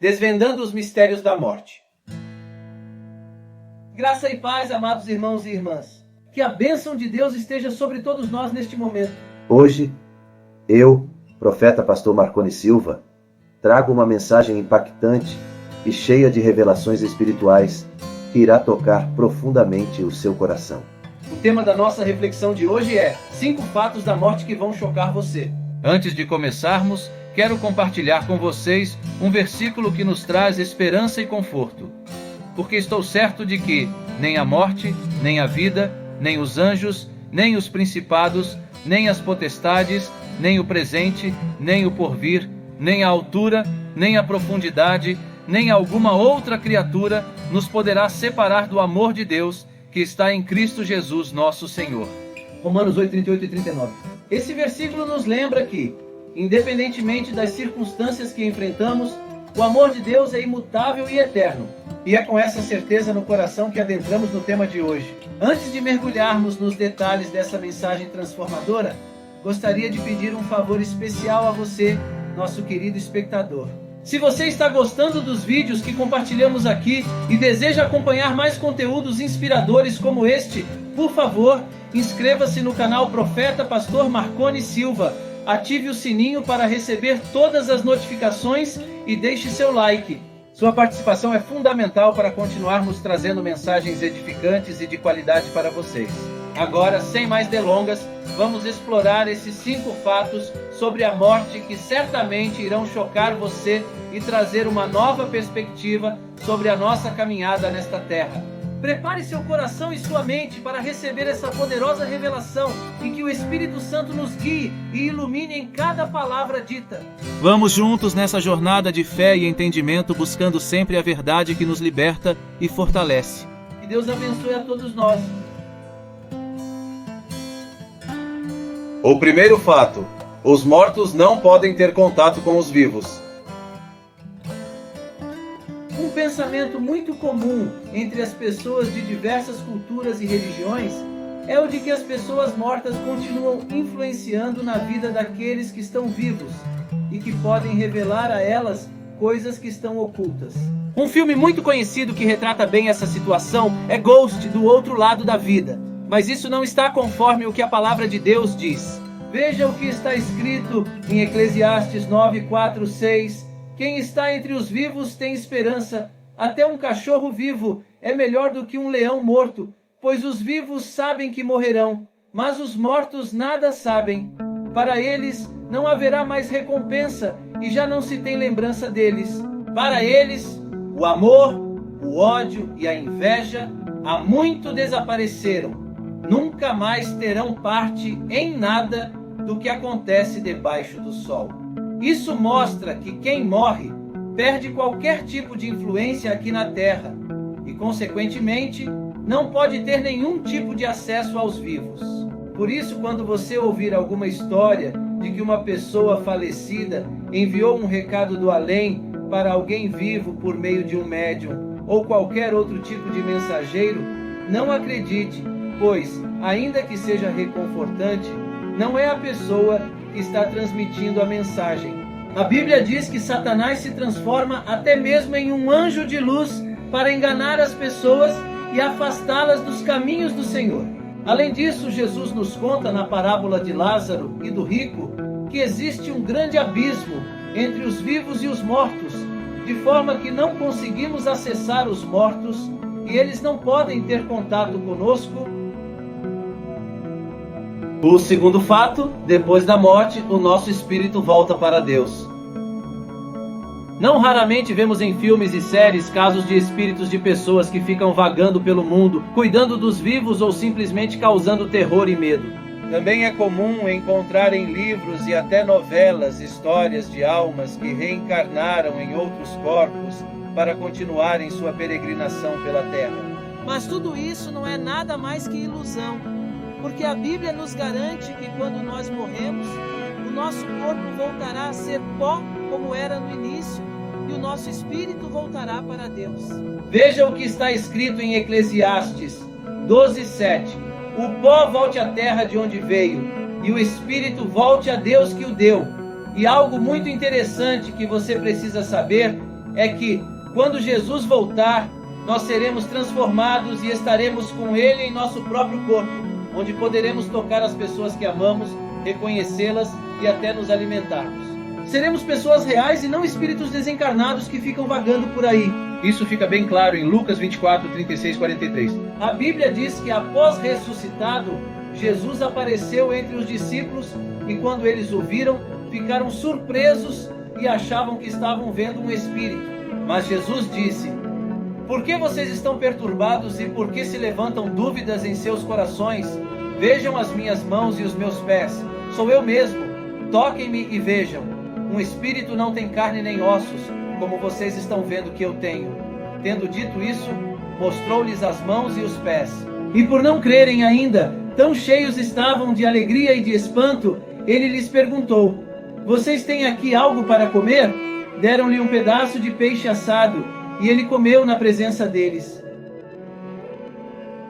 Desvendando os mistérios da morte. Graça e paz, amados irmãos e irmãs. Que a bênção de Deus esteja sobre todos nós neste momento. Hoje, eu, profeta pastor Marconi Silva, trago uma mensagem impactante e cheia de revelações espirituais que irá tocar profundamente o seu coração. O tema da nossa reflexão de hoje é 5 fatos da morte que vão chocar você. Antes de começarmos, quero compartilhar com vocês um versículo que nos traz esperança e conforto. Porque estou certo de que nem a morte, nem a vida, nem os anjos, nem os principados, nem as potestades, nem o presente, nem o porvir, nem a altura, nem a profundidade, nem alguma outra criatura nos poderá separar do amor de Deus que está em Cristo Jesus, nosso Senhor. Romanos 8, 38 e 39. Esse versículo nos lembra que, independentemente das circunstâncias que enfrentamos, o amor de Deus é imutável e eterno. E é com essa certeza no coração que adentramos no tema de hoje. Antes de mergulharmos nos detalhes dessa mensagem transformadora, gostaria de pedir um favor especial a você, nosso querido espectador. Se você está gostando dos vídeos que compartilhamos aqui e deseja acompanhar mais conteúdos inspiradores como este, por favor, inscreva-se no canal Profeta Pastor Marconi Silva, ative o sininho para receber todas as notificações e deixe seu like. Sua participação é fundamental para continuarmos trazendo mensagens edificantes e de qualidade para vocês. Agora, sem mais delongas, vamos explorar esses 5 fatos sobre a morte que certamente irão chocar você e trazer uma nova perspectiva sobre a nossa caminhada nesta terra. Prepare seu coração e sua mente para receber essa poderosa revelação e que o Espírito Santo nos guie e ilumine em cada palavra dita. Vamos juntos nessa jornada de fé e entendimento, buscando sempre a verdade que nos liberta e fortalece. Que Deus abençoe a todos nós. O primeiro fato: os mortos não podem ter contato com os vivos. Um pensamento muito comum entre as pessoas de diversas culturas e religiões é o de que as pessoas mortas continuam influenciando na vida daqueles que estão vivos e que podem revelar a elas coisas que estão ocultas. Um filme muito conhecido que retrata bem essa situação é Ghost, do Outro Lado da Vida. Mas isso não está conforme o que a palavra de Deus diz. Veja o que está escrito em Eclesiastes 9, 4, 6. Quem está entre os vivos tem esperança. Até um cachorro vivo é melhor do que um leão morto, pois os vivos sabem que morrerão, mas os mortos nada sabem. Para eles não haverá mais recompensa e já não se tem lembrança deles. Para eles, o amor, o ódio e a inveja há muito desapareceram. Nunca mais terão parte em nada do que acontece debaixo do sol. Isso mostra que quem morre perde qualquer tipo de influência aqui na Terra e, consequentemente, não pode ter nenhum tipo de acesso aos vivos. Por isso, quando você ouvir alguma história de que uma pessoa falecida enviou um recado do além para alguém vivo por meio de um médium ou qualquer outro tipo de mensageiro, não acredite, pois, ainda que seja reconfortante, não é a pessoa que está transmitindo a mensagem. A Bíblia diz que Satanás se transforma até mesmo em um anjo de luz para enganar as pessoas e afastá-las dos caminhos do Senhor. Além disso, Jesus nos conta na parábola de Lázaro e do rico que existe um grande abismo entre os vivos e os mortos, de forma que não conseguimos acessar os mortos e eles não podem ter contato conosco. O segundo fato: depois da morte, o nosso espírito volta para Deus. Não raramente vemos em filmes e séries casos de espíritos de pessoas que ficam vagando pelo mundo, cuidando dos vivos ou simplesmente causando terror e medo. Também é comum encontrar em livros e até novelas histórias de almas que reencarnaram em outros corpos para continuarem sua peregrinação pela terra. Mas tudo isso não é nada mais que ilusão, porque a Bíblia nos garante que quando nós morremos, o nosso corpo voltará a ser pó como era no início, e o nosso espírito voltará para Deus. Veja o que está escrito em Eclesiastes 12:7. O pó volte à terra de onde veio, e o espírito volte a Deus que o deu. E algo muito interessante que você precisa saber é que, quando Jesus voltar, nós seremos transformados e estaremos com Ele em nosso próprio corpo, onde poderemos tocar as pessoas que amamos, reconhecê-las e até nos alimentarmos. Seremos pessoas reais e não espíritos desencarnados que ficam vagando por aí. Isso fica bem claro em Lucas 24, 36, 43. A Bíblia diz que após ressuscitado, Jesus apareceu entre os discípulos e quando eles o viram, ficaram surpresos e achavam que estavam vendo um espírito. Mas Jesus disse: por que vocês estão perturbados e por que se levantam dúvidas em seus corações? Vejam as minhas mãos e os meus pés. Sou eu mesmo. Toquem-me e vejam. Um espírito não tem carne nem ossos, como vocês estão vendo que eu tenho. Tendo dito isso, mostrou-lhes as mãos e os pés. E por não crerem ainda, tão cheios estavam de alegria e de espanto, ele lhes perguntou: vocês têm aqui algo para comer? Deram-lhe um pedaço de peixe assado, e ele comeu na presença deles.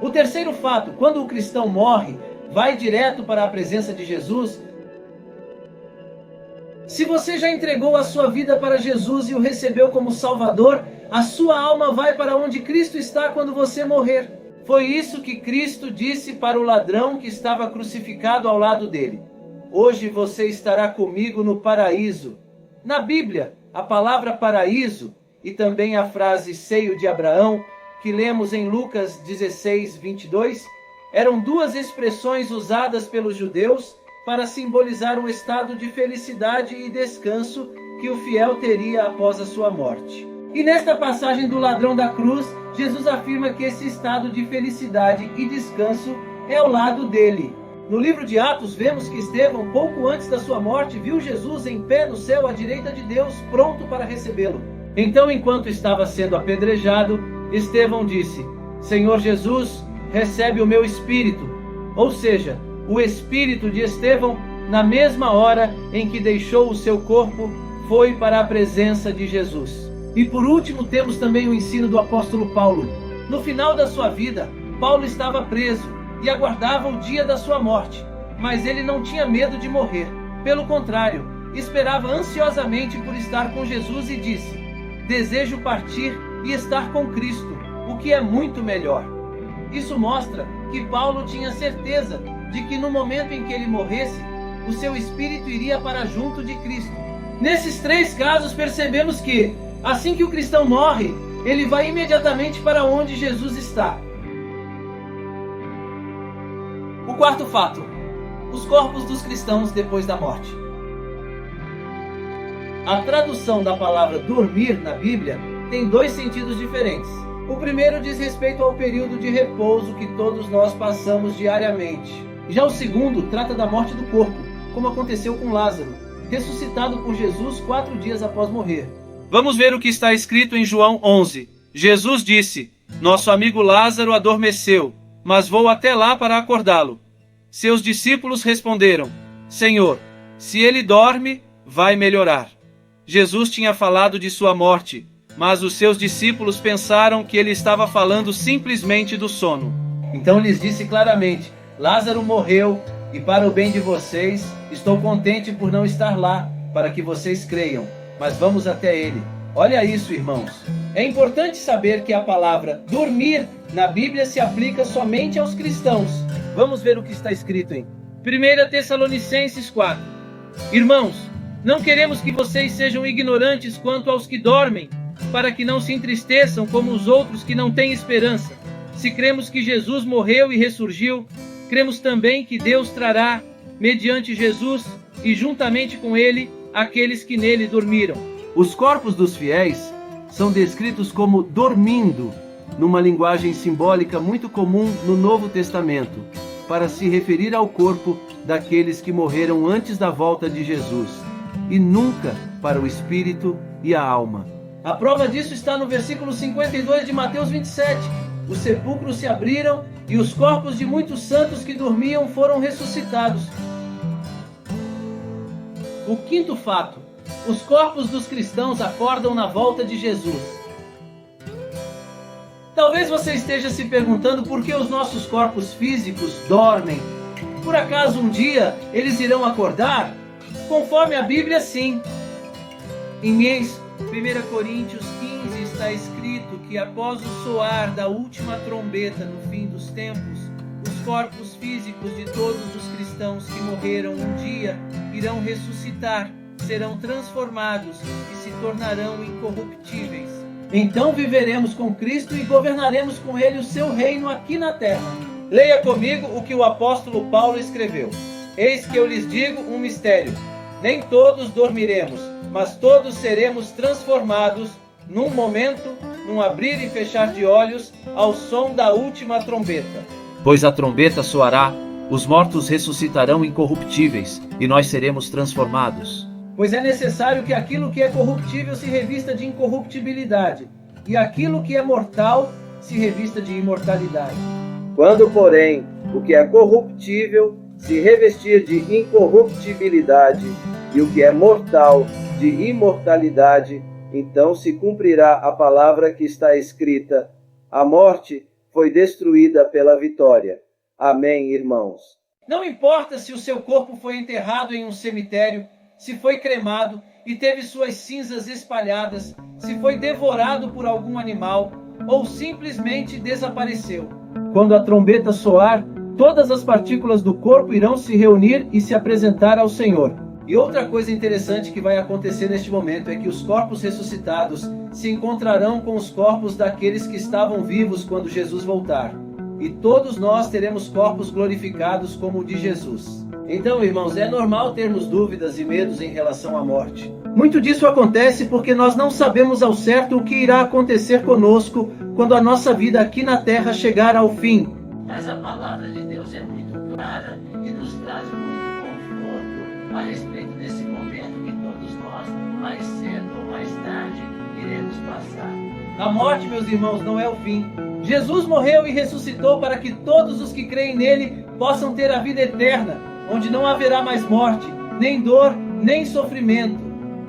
O terceiro fato: quando o cristão morre, vai direto para a presença de Jesus. Se você já entregou a sua vida para Jesus e o recebeu como Salvador, a sua alma vai para onde Cristo está quando você morrer. Foi isso que Cristo disse para o ladrão que estava crucificado ao lado dele: hoje você estará comigo no paraíso. Na Bíblia, a palavra paraíso e também a frase seio de Abraão, que lemos em Lucas 16, 22, eram duas expressões usadas pelos judeus para simbolizar um estado de felicidade e descanso que o fiel teria após a sua morte. E nesta passagem do ladrão da cruz, Jesus afirma que esse estado de felicidade e descanso é ao lado dele. No livro de Atos, vemos que Estevão, pouco antes da sua morte, viu Jesus em pé no céu à direita de Deus, pronto para recebê-lo. Então, enquanto estava sendo apedrejado, Estevão disse: Senhor Jesus, recebe o meu espírito. Ou seja, o espírito de Estevão, na mesma hora em que deixou o seu corpo, foi para a presença de Jesus. E por último, temos também o ensino do apóstolo Paulo. No final da sua vida, Paulo estava preso e aguardava o dia da sua morte, mas ele não tinha medo de morrer. Pelo contrário, esperava ansiosamente por estar com Jesus e disse: desejo partir e estar com Cristo, o que é muito melhor. Isso mostra que Paulo tinha certeza de que no momento em que ele morresse, o seu espírito iria para junto de Cristo. Nesses três casos, percebemos que, assim que o cristão morre, ele vai imediatamente para onde Jesus está. O quarto fato: os corpos dos cristãos depois da morte. A tradução da palavra dormir na Bíblia tem dois sentidos diferentes. O primeiro diz respeito ao período de repouso que todos nós passamos diariamente. Já o segundo trata da morte do corpo, como aconteceu com Lázaro, ressuscitado por Jesus 4 dias após morrer. Vamos ver o que está escrito em João 11. Jesus disse: nosso amigo Lázaro adormeceu, mas vou até lá para acordá-lo. Seus discípulos responderam: Senhor, se ele dorme, vai melhorar. Jesus tinha falado de sua morte, mas os seus discípulos pensaram que ele estava falando simplesmente do sono. Então lhes disse claramente: Lázaro morreu, e para o bem de vocês, estou contente por não estar lá, para que vocês creiam, mas vamos até ele. Olha isso, irmãos. É importante saber que a palavra dormir na Bíblia se aplica somente aos cristãos. Vamos ver o que está escrito em 1 Tessalonicenses 4. Irmãos, não queremos que vocês sejam ignorantes quanto aos que dormem, para que não se entristeçam como os outros que não têm esperança. Se cremos que Jesus morreu e ressurgiu, cremos também que Deus trará, mediante Jesus e juntamente com ele, aqueles que nele dormiram. Os corpos dos fiéis são descritos como dormindo, numa linguagem simbólica muito comum no Novo Testamento, para se referir ao corpo daqueles que morreram antes da volta de Jesus, e nunca para o espírito e a alma. A prova disso está no versículo 52 de Mateus 27. Os sepulcros se abriram e os corpos de muitos santos que dormiam foram ressuscitados. O quinto fato: os corpos dos cristãos acordam na volta de Jesus. Talvez você esteja se perguntando por que os nossos corpos físicos dormem. Por acaso um dia eles irão acordar? Conforme a Bíblia, sim. Inês 1 Coríntios 15 está escrito que após o soar da última trombeta no fim dos tempos, os corpos físicos de todos os cristãos que morreram um dia irão ressuscitar, serão transformados e se tornarão incorruptíveis. Então viveremos com Cristo e governaremos com Ele o seu reino aqui na terra. Leia comigo o que o apóstolo Paulo escreveu. Eis que eu lhes digo um mistério. Nem todos dormiremos, mas todos seremos transformados num momento, num abrir e fechar de olhos, ao som da última trombeta. Pois a trombeta soará, os mortos ressuscitarão incorruptíveis, e nós seremos transformados. Pois é necessário que aquilo que é corruptível se revista de incorruptibilidade, e aquilo que é mortal se revista de imortalidade. Quando, porém, o que é corruptível se revestir de incorruptibilidade, e o que é mortal de imortalidade, então se cumprirá a palavra que está escrita: a morte foi destruída pela vitória. Amém, irmãos? Não importa se o seu corpo foi enterrado em um cemitério, se foi cremado e teve suas cinzas espalhadas, se foi devorado por algum animal ou simplesmente desapareceu. Quando a trombeta soar, todas as partículas do corpo irão se reunir e se apresentar ao Senhor. E outra coisa interessante que vai acontecer neste momento é que os corpos ressuscitados se encontrarão com os corpos daqueles que estavam vivos quando Jesus voltar. E todos nós teremos corpos glorificados como o de Jesus. Então, irmãos, é normal termos dúvidas e medos em relação à morte. Muito disso acontece porque nós não sabemos ao certo o que irá acontecer conosco quando a nossa vida aqui na terra chegar ao fim. Mas a palavra de Deus é muito clara e nos traz muito conforto a respeito desse momento que todos nós, mais cedo ou mais tarde, iremos passar. A morte, meus irmãos, não é o fim. Jesus morreu e ressuscitou para que todos os que creem nele possam ter a vida eterna, onde não haverá mais morte, nem dor, nem sofrimento.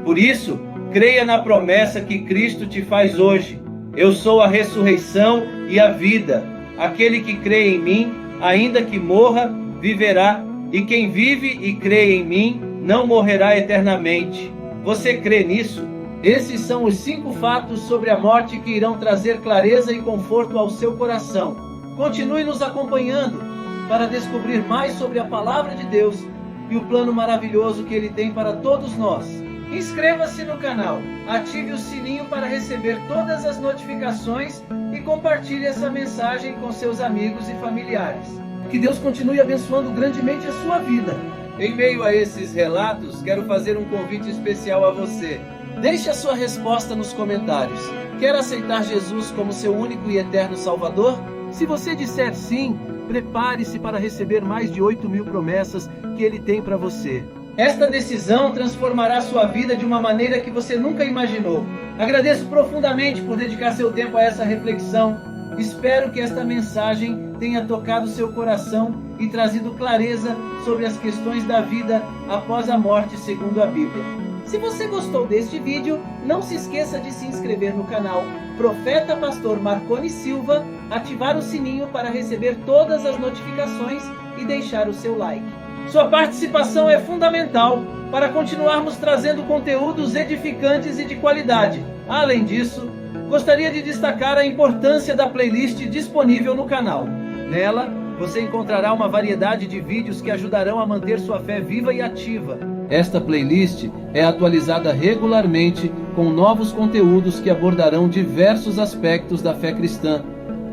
Por isso, creia na promessa que Cristo te faz hoje. Eu sou a ressurreição e a vida. Aquele que crê em mim, ainda que morra, viverá. E quem vive e crê em mim, não morrerá eternamente. Você crê nisso? Esses são os 5 fatos sobre a morte que irão trazer clareza e conforto ao seu coração. Continue nos acompanhando para descobrir mais sobre a palavra de Deus e o plano maravilhoso que Ele tem para todos nós. Inscreva-se no canal, ative o sininho para receber todas as notificações e compartilhe essa mensagem com seus amigos e familiares. Que Deus continue abençoando grandemente a sua vida. Em meio a esses relatos, quero fazer um convite especial a você. Deixe a sua resposta nos comentários. Quer aceitar Jesus como seu único e eterno Salvador? Se você disser sim, prepare-se para receber mais de 8.000 promessas que Ele tem para você. Esta decisão transformará sua vida de uma maneira que você nunca imaginou. Agradeço profundamente por dedicar seu tempo a essa reflexão. Espero que esta mensagem tenha tocado seu coração e trazido clareza sobre as questões da vida após a morte segundo a Bíblia. Se você gostou deste vídeo, não se esqueça de se inscrever no canal Profeta Pastor Marconi Silva, ativar o sininho para receber todas as notificações e deixar o seu like. Sua participação é fundamental para continuarmos trazendo conteúdos edificantes e de qualidade. Além disso, gostaria de destacar a importância da playlist disponível no canal. Nela, você encontrará uma variedade de vídeos que ajudarão a manter sua fé viva e ativa. Esta playlist é atualizada regularmente com novos conteúdos que abordarão diversos aspectos da fé cristã,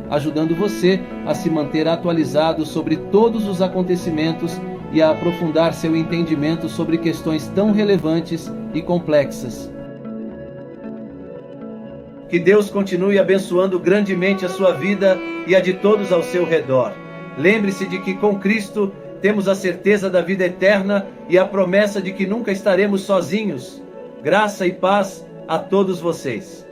ajudando você a se manter atualizado sobre todos os acontecimentos e a aprofundar seu entendimento sobre questões tão relevantes e complexas. Que Deus continue abençoando grandemente a sua vida e a de todos ao seu redor. Lembre-se de que com Cristo temos a certeza da vida eterna e a promessa de que nunca estaremos sozinhos. Graça e paz a todos vocês.